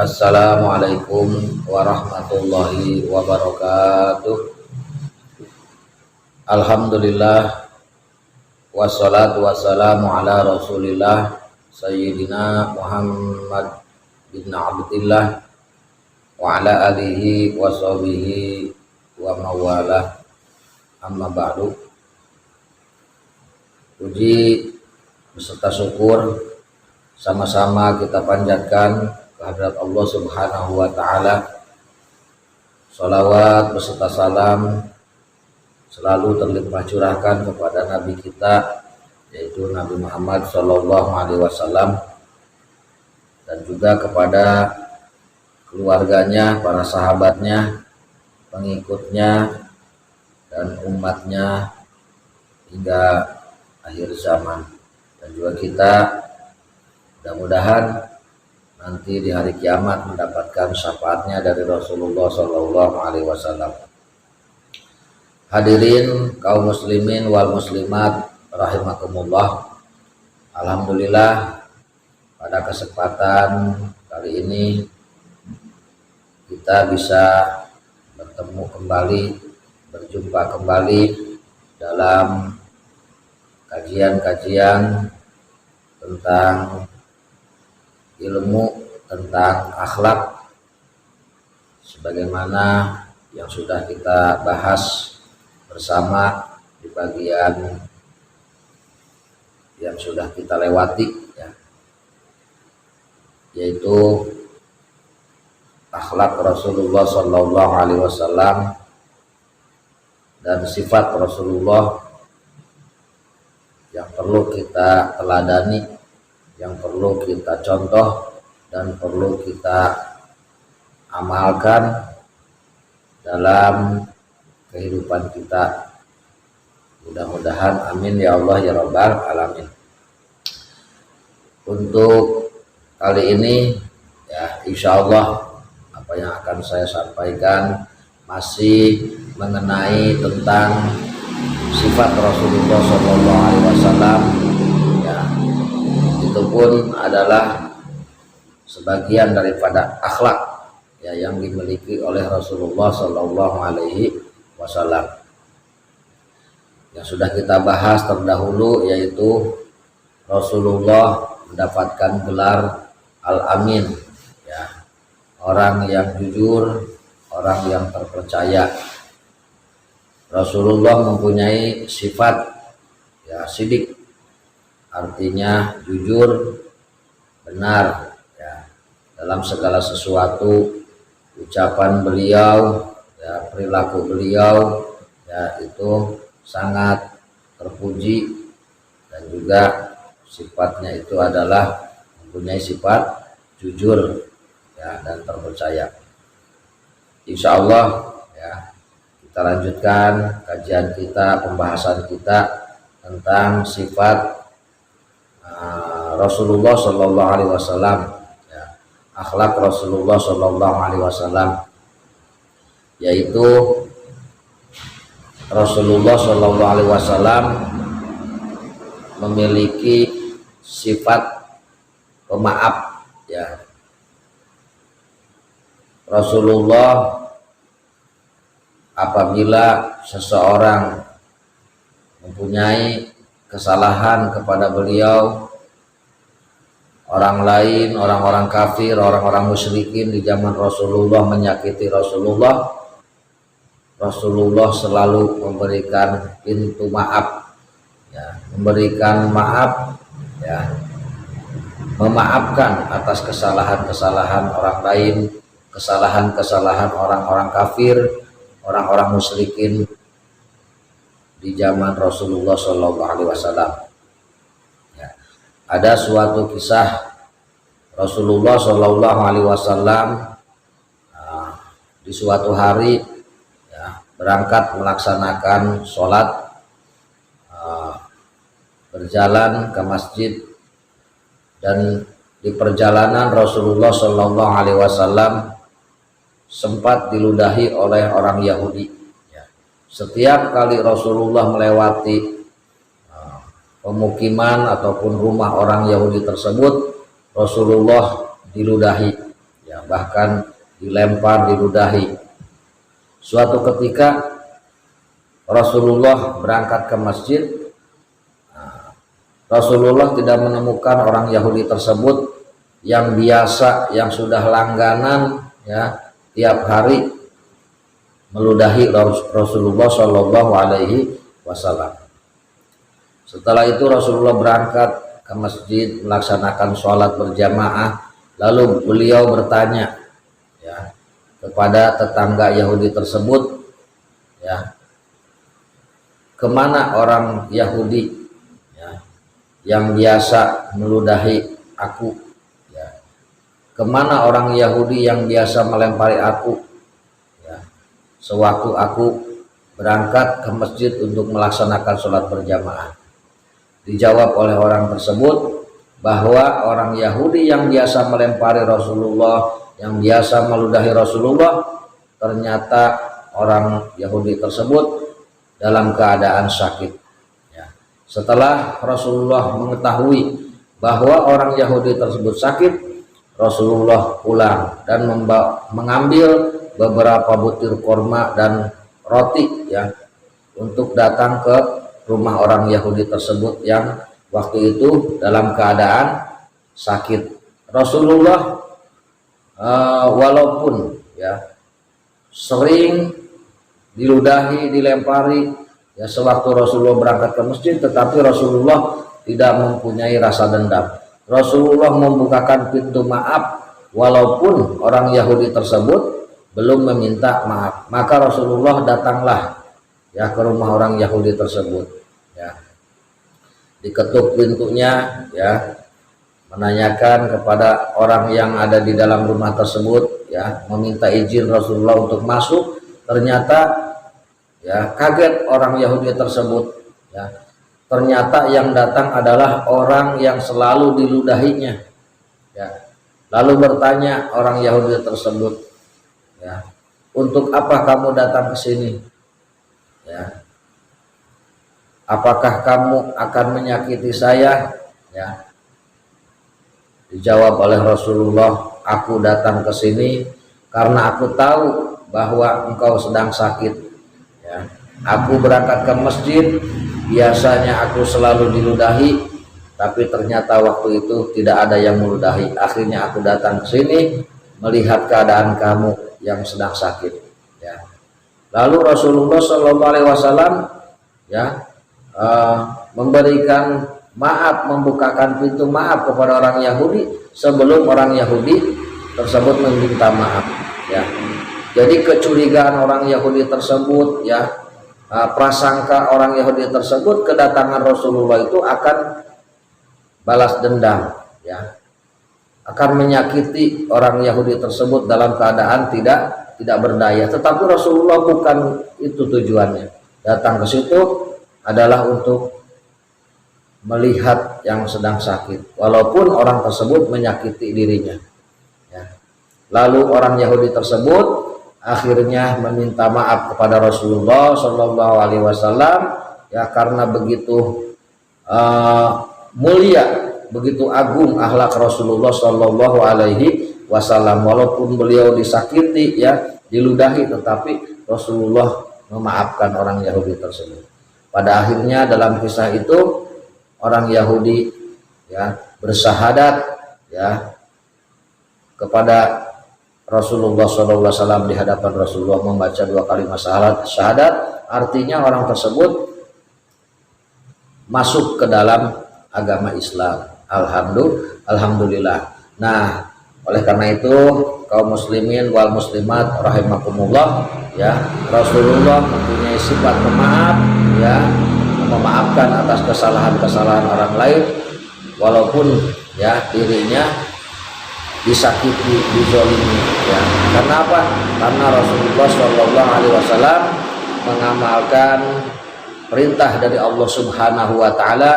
Assalamualaikum warahmatullahi wabarakatuh. Alhamdulillah wassalatu wassalamu ala rasulillah Sayyidina Muhammad bin Abdillah wa ala alihi wa sahbihi wa mawalah, amma ba'du. Puji beserta syukur sama-sama kita panjatkan kehadirat Allah Subhanahu wa taala. Shalawat beserta salam selalu terlimpah curahkan kepada nabi kita, yaitu Nabi Muhammad sallallahu alaihi wasallam, dan juga kepada keluarganya, para sahabatnya, pengikutnya, dan umatnya hingga akhir zaman. Dan juga kita mudah-mudahan nanti di hari kiamat mendapatkan syafaatnya dari Rasulullah sallallahu alaihi wasallam. Hadirin kaum muslimin wal muslimat rahimakumullah. Alhamdulillah pada kesempatan kali ini kita bisa bertemu kembali, berjumpa kembali dalam kajian-kajian tentang ilmu, tentang akhlak, sebagaimana yang sudah kita bahas bersama di bagian yang sudah kita lewati, ya, yaitu akhlak Rasulullah sallallahu alaihi wasallam dan sifat Rasulullah yang perlu kita teladani, yang perlu kita contoh dan perlu kita amalkan dalam kehidupan kita. Mudah-mudahan amin ya Allah ya rabbal alamin. Untuk kali ini ya insya Allah apa yang akan saya sampaikan masih mengenai tentang sifat Rasulullah SAW. Ya, itu pun adalah sebagian daripada akhlak ya yang dimiliki oleh Rasulullah Sallallahu Alaihi Wasallam. Yang sudah kita bahas terdahulu, yaitu Rasulullah mendapatkan gelar Al-Amin, ya, orang yang jujur, orang yang terpercaya. Rasulullah mempunyai sifat ya sidik, artinya jujur, benar ya, dalam segala sesuatu. Ucapan beliau ya, perilaku beliau ya itu sangat terpuji, dan juga sifatnya itu adalah mempunyai sifat jujur ya dan terpercaya. Insya Allah ya, kita lanjutkan kajian kita, pembahasan kita tentang sifat Rasulullah Sallallahu Alaihi Wasallam, ya, akhlak Rasulullah Sallallahu Alaihi Wasallam, yaitu Rasulullah Sallallahu Alaihi Wasallam memiliki sifat pemaaf, ya. Rasulullah apabila seseorang mempunyai kesalahan kepada beliau, orang lain, orang-orang kafir, orang-orang musyrikin di zaman Rasulullah menyakiti Rasulullah, Rasulullah selalu memberikan pintu maaf, ya, memberikan maaf, ya, memaafkan atas kesalahan-kesalahan orang lain, kesalahan-kesalahan orang-orang kafir, orang-orang musyrikin di zaman Rasulullah Shallallahu Alaihi Wasallam. Ya. Ada suatu kisah Rasulullah Shallallahu Alaihi Wasallam di suatu hari ya, berangkat melaksanakan sholat, berjalan ke masjid, dan di perjalanan Rasulullah Shallallahu Alaihi Wasallam sempat diludahi oleh orang Yahudi. Ya. Setiap kali Rasulullah melewati pemukiman ataupun rumah orang Yahudi tersebut, Rasulullah diludahi, ya, bahkan dilempar, diludahi. Suatu ketika Rasulullah berangkat ke masjid. Rasulullah tidak menemukan orang Yahudi tersebut yang biasa, yang sudah langganan ya tiap hari meludahi Rasulullah Shallallahu Alaihi Wasallam. Setelah itu Rasulullah berangkat ke masjid melaksanakan sholat berjamaah. Lalu beliau bertanya ya kepada tetangga Yahudi tersebut, ya, kemana orang Yahudi ya, yang biasa meludahi aku? Ya. Kemana orang Yahudi yang biasa melempari aku? Ya. Sewaktu aku berangkat ke masjid untuk melaksanakan sholat berjamaah. Dijawab oleh orang tersebut bahwa orang Yahudi yang biasa melempari Rasulullah, yang biasa meludahi Rasulullah, ternyata orang Yahudi tersebut dalam keadaan sakit. Ya. Setelah Rasulullah mengetahui bahwa orang Yahudi tersebut sakit, Rasulullah pulang dan mengambil beberapa butir korma dan roti ya untuk datang ke rumah orang Yahudi tersebut yang waktu itu dalam keadaan sakit. Rasulullah walaupun ya sering diludahi, dilempari ya sewaktu Rasulullah berangkat ke masjid, tetapi Rasulullah tidak mempunyai rasa dendam. Rasulullah membukakan pintu maaf walaupun orang Yahudi tersebut belum meminta maaf. Maka Rasulullah datanglah ya ke rumah orang Yahudi tersebut ya. Diketuk pintunya ya, menanyakan kepada orang yang ada di dalam rumah tersebut ya, meminta izin Rasulullah untuk masuk. Ternyata ya kaget orang Yahudi tersebut ya, ternyata yang datang adalah orang yang selalu diludahinya ya. Lalu bertanya orang Yahudi tersebut ya, untuk apa kamu datang ke sini ya, apakah kamu akan menyakiti saya ya? Dijawab oleh Rasulullah, aku datang ke sini karena aku tahu bahwa engkau sedang sakit ya. Aku berangkat ke masjid, biasanya aku selalu diludahi, tapi ternyata waktu itu tidak ada yang meludahi. Akhirnya aku datang ke sini melihat keadaan kamu yang sedang sakit ya. Lalu Rasulullah SAW ya memberikan maaf, membukakan pintu maaf kepada orang Yahudi sebelum orang Yahudi tersebut meminta maaf ya. Jadi kecurigaan orang Yahudi tersebut ya, prasangka orang Yahudi tersebut kedatangan Rasulullah itu akan balas dendam ya, akan menyakiti orang Yahudi tersebut dalam keadaan tidak berdaya. Tetapi Rasulullah bukan itu tujuannya. Datang ke situ adalah untuk melihat yang sedang sakit, walaupun orang tersebut menyakiti dirinya ya. Lalu orang Yahudi tersebut akhirnya meminta maaf kepada Rasulullah Shallallahu Alaihi Wasallam ya, karena begitu mulia, begitu agung akhlak Rasulullah Shallallahu Alaihi Wasallam. Walaupun beliau disakiti ya, diludahi, tetapi Rasulullah memaafkan orang Yahudi tersebut. Pada akhirnya dalam kisah itu orang Yahudi ya bersyahadat ya kepada Rasulullah SAW di hadapan Rasulullah, membaca 2 kalimat syahadat. Artinya orang tersebut masuk ke dalam agama Islam. Alhamdulillah. Nah, oleh karena itu kaum muslimin wal muslimat rahimakumullah ya, Rasulullah mempunyai sifat pemaaf ya, memaafkan atas kesalahan-kesalahan orang lain walaupun ya dirinya disakiti, dizolimi ya. Karena apa? Karena Rasulullah Shallallahu Alaihi Wasallam mengamalkan perintah dari Allah Subhanahu Wa Taala.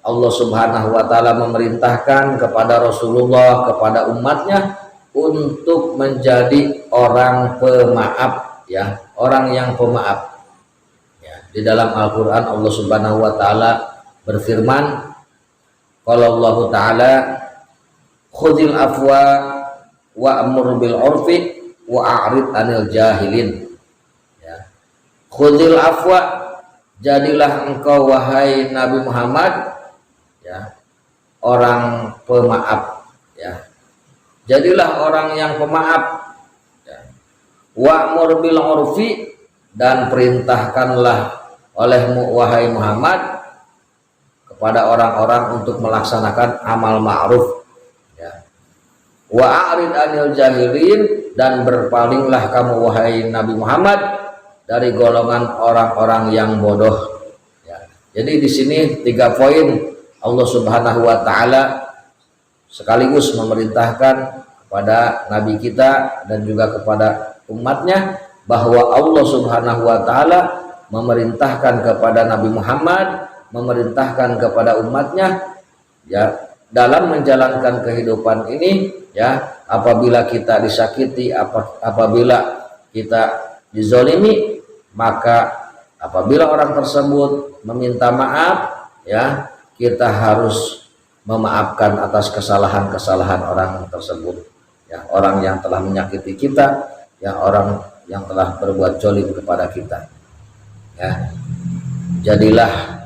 Allah Subhanahu Wa Taala memerintahkan kepada Rasulullah, kepada umatnya untuk menjadi orang pemaaf ya, orang yang pemaaf ya. Di dalam Al-Quran Allah Subhanahu Wa Taala berfirman, kalau Allah Taala khudil afwa wa'mur bil urfi wa a'rid 'anil jahilin. Ya. Khudil afwa, jadilah engkau wahai Nabi Muhammad ya orang pemaaf ya. Jadilah orang yang pemaaf ya. Wa'mur bil urfi, dan perintahkanlah olehmu wahai Muhammad kepada orang-orang untuk melaksanakan amal ma'ruf ya. Wa a'rid 'anil jahilin, dan berpalinglah kamu wahai Nabi Muhammad dari golongan orang-orang yang bodoh ya. Jadi di sini 3 poin Allah Subhanahu wa taala sekaligus memerintahkan kepada nabi kita dan juga kepada umatnya bahwa Allah Subhanahu wa taala memerintahkan kepada Nabi Muhammad, memerintahkan kepada umatnya ya dalam menjalankan kehidupan ini ya, apabila kita disakiti, apabila kita dizolimi, maka apabila orang tersebut meminta maaf ya, kita harus memaafkan atas kesalahan-kesalahan orang tersebut ya, orang yang telah menyakiti kita ya, orang yang telah berbuat zalim kepada kita ya. Jadilah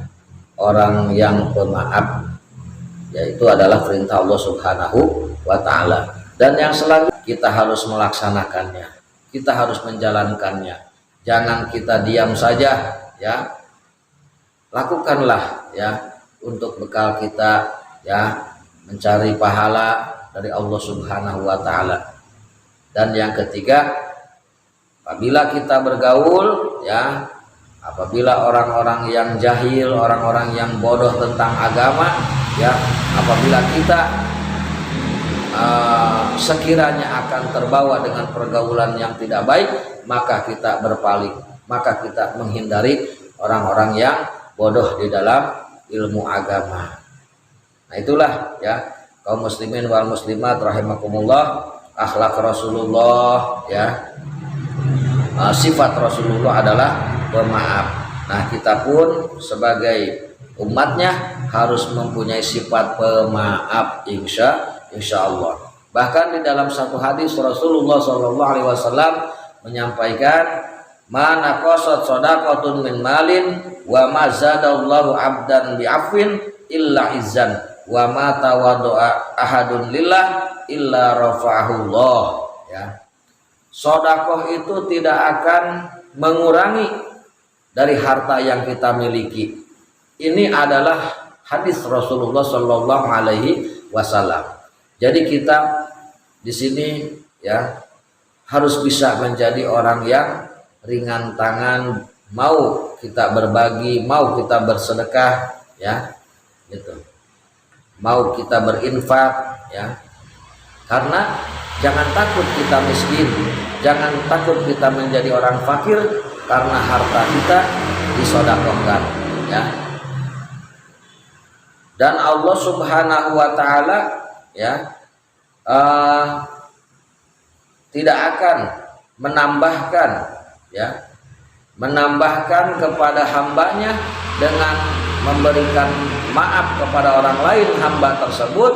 orang yang pemaaf, yaitu adalah perintah Allah Subhanahu wa taala. Dan yang selanjutnya kita harus melaksanakannya, kita harus menjalankannya. Jangan kita diam saja ya. Lakukanlah ya, untuk bekal kita ya, mencari pahala dari Allah Subhanahu wa taala. Dan yang ketiga, apabila kita bergaul ya, apabila orang-orang yang jahil, orang-orang yang bodoh tentang agama ya, apabila kita sekiranya akan terbawa dengan pergaulan yang tidak baik, maka kita berpaling, maka kita menghindari orang-orang yang bodoh di dalam ilmu agama. Nah itulah ya kaum muslimin wal muslimat rahimakumullah, akhlak Rasulullah ya, sifat Rasulullah adalah pemaaf. Nah kita pun sebagai umatnya harus mempunyai sifat pemaaf, insya Allah. Bahkan di dalam satu hadis Rasulullah SAW menyampaikan, mana qasat shadaqatun min malin wa ma zadallahu abdan bi'afwin illa izzan wa ma tawaddu'a ahadun lillah illa rafa'ahullah ya. Sedekah itu tidak akan mengurangi dari harta yang kita miliki. Ini adalah hadis Rasulullah Shallallahu Alaihi Wasallam. Jadi kita di sini ya harus bisa menjadi orang yang ringan tangan, mau kita berbagi, mau kita bersedekah ya, gitu. Mau kita berinfak ya. Karena jangan takut kita miskin, jangan takut kita menjadi orang fakir karena harta kita disedekahkan ya. Dan Allah Subhanahu wa taala ya tidak akan menambahkan kepada hambanya dengan memberikan maaf kepada orang lain hamba tersebut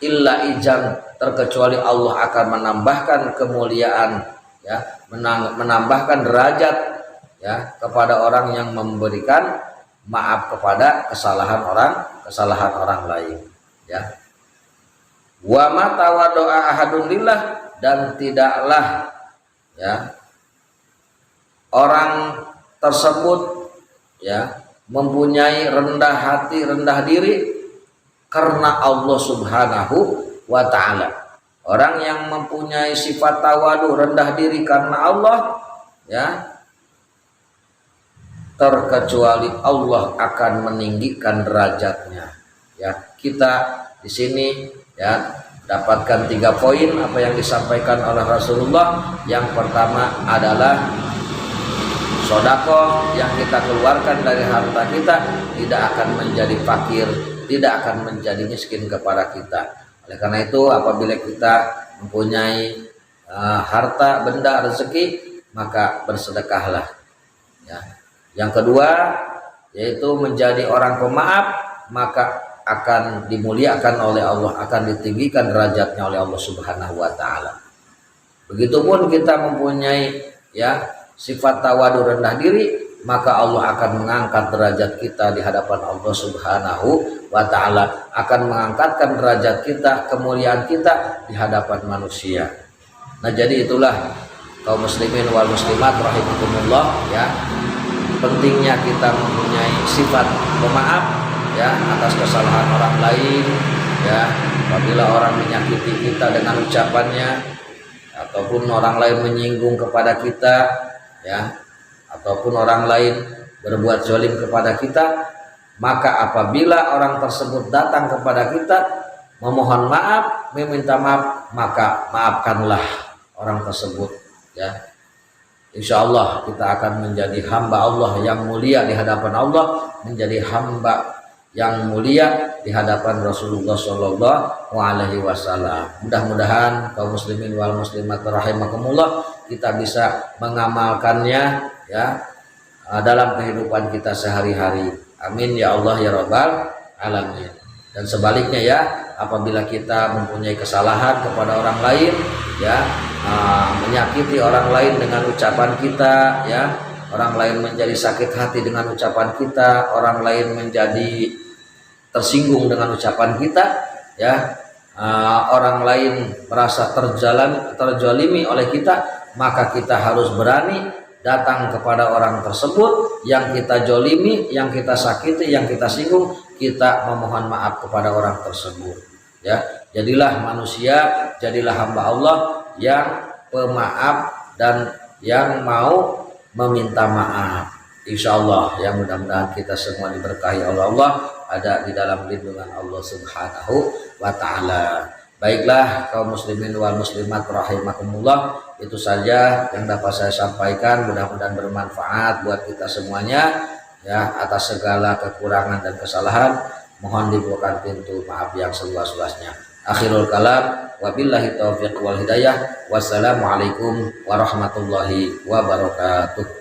illa ijan, terkecuali Allah akan menambahkan kemuliaan ya, menambahkan derajat ya kepada orang yang memberikan maaf kepada kesalahan orang lain ya. Wa ma tawaddu'a ahadun lillah, dan tidaklah ya orang tersebut ya mempunyai rendah hati, rendah diri karena Allah Subhanahu wa ta'ala. Orang yang mempunyai sifat tawadu, rendah diri karena Allah ya, terkecuali Allah akan meninggikan derajatnya ya. Kita di sini ya dapatkan 3 poin apa yang disampaikan oleh Rasulullah. Yang pertama adalah sedekah yang kita keluarkan dari harta kita tidak akan menjadi fakir, tidak akan menjadi miskin kepada kita. Oleh karena itu apabila kita mempunyai harta, benda, rezeki, maka bersedekahlah ya. Yang kedua yaitu menjadi orang pemaaf, maka akan dimuliakan oleh Allah, akan ditinggikan derajatnya oleh Allah Subhanahu wa taala. Begitupun kita mempunyai ya sifat tawadu, rendah diri, maka Allah akan mengangkat derajat kita di hadapan Allah Subhanahu wa taala, akan mengangkatkan derajat kita, kemuliaan kita di hadapan manusia. Nah, jadi itulah kaum muslimin wal muslimat rahimakumullah ya, pentingnya kita mempunyai sifat pemaaf ya atas kesalahan orang lain ya. Apabila orang menyakiti kita dengan ucapannya, ataupun orang lain menyinggung kepada kita ya, ataupun orang lain berbuat zalim kepada kita, maka apabila orang tersebut datang kepada kita memohon maaf, meminta maaf, maka maafkanlah orang tersebut ya. Insya Allah kita akan menjadi hamba Allah yang mulia di hadapan Allah, menjadi hamba yang mulia di hadapan Rasulullah Shallallahu Alaihi Wasallam. Mudah-mudahan kaum muslimin wal muslimat rahimakumullah kita bisa mengamalkannya ya dalam kehidupan kita sehari-hari. Amin ya Allah ya Rabbal alamin. Dan sebaliknya ya, apabila kita mempunyai kesalahan kepada orang lain ya, menyakiti orang lain dengan ucapan kita ya, orang lain menjadi sakit hati dengan ucapan kita, orang lain menjadi tersinggung dengan ucapan kita ya, orang lain merasa terzalimi oleh kita, maka kita harus berani datang kepada orang tersebut yang kita jolimi, yang kita sakiti, yang kita singgung, kita memohon maaf kepada orang tersebut ya. Jadilah manusia, jadilah hamba Allah yang pemaaf dan yang mau meminta maaf. Insya Allah ya, mudah-mudahan kita semua diberkahi oleh Allah, ada di dalam lindungan Allah Subhanahu wa taala. Baiklah kaum muslimin wal muslimat rahimakumullah, itu saja yang dapat saya sampaikan, mudah-mudahan bermanfaat buat kita semuanya ya. Atas segala kekurangan dan kesalahan mohon dibukakan pintu maaf yang seluas-luasnya. Akhirul kalam, wabillahi taufiq wal hidayah. Wassalamualaikum warahmatullahi wabarakatuh.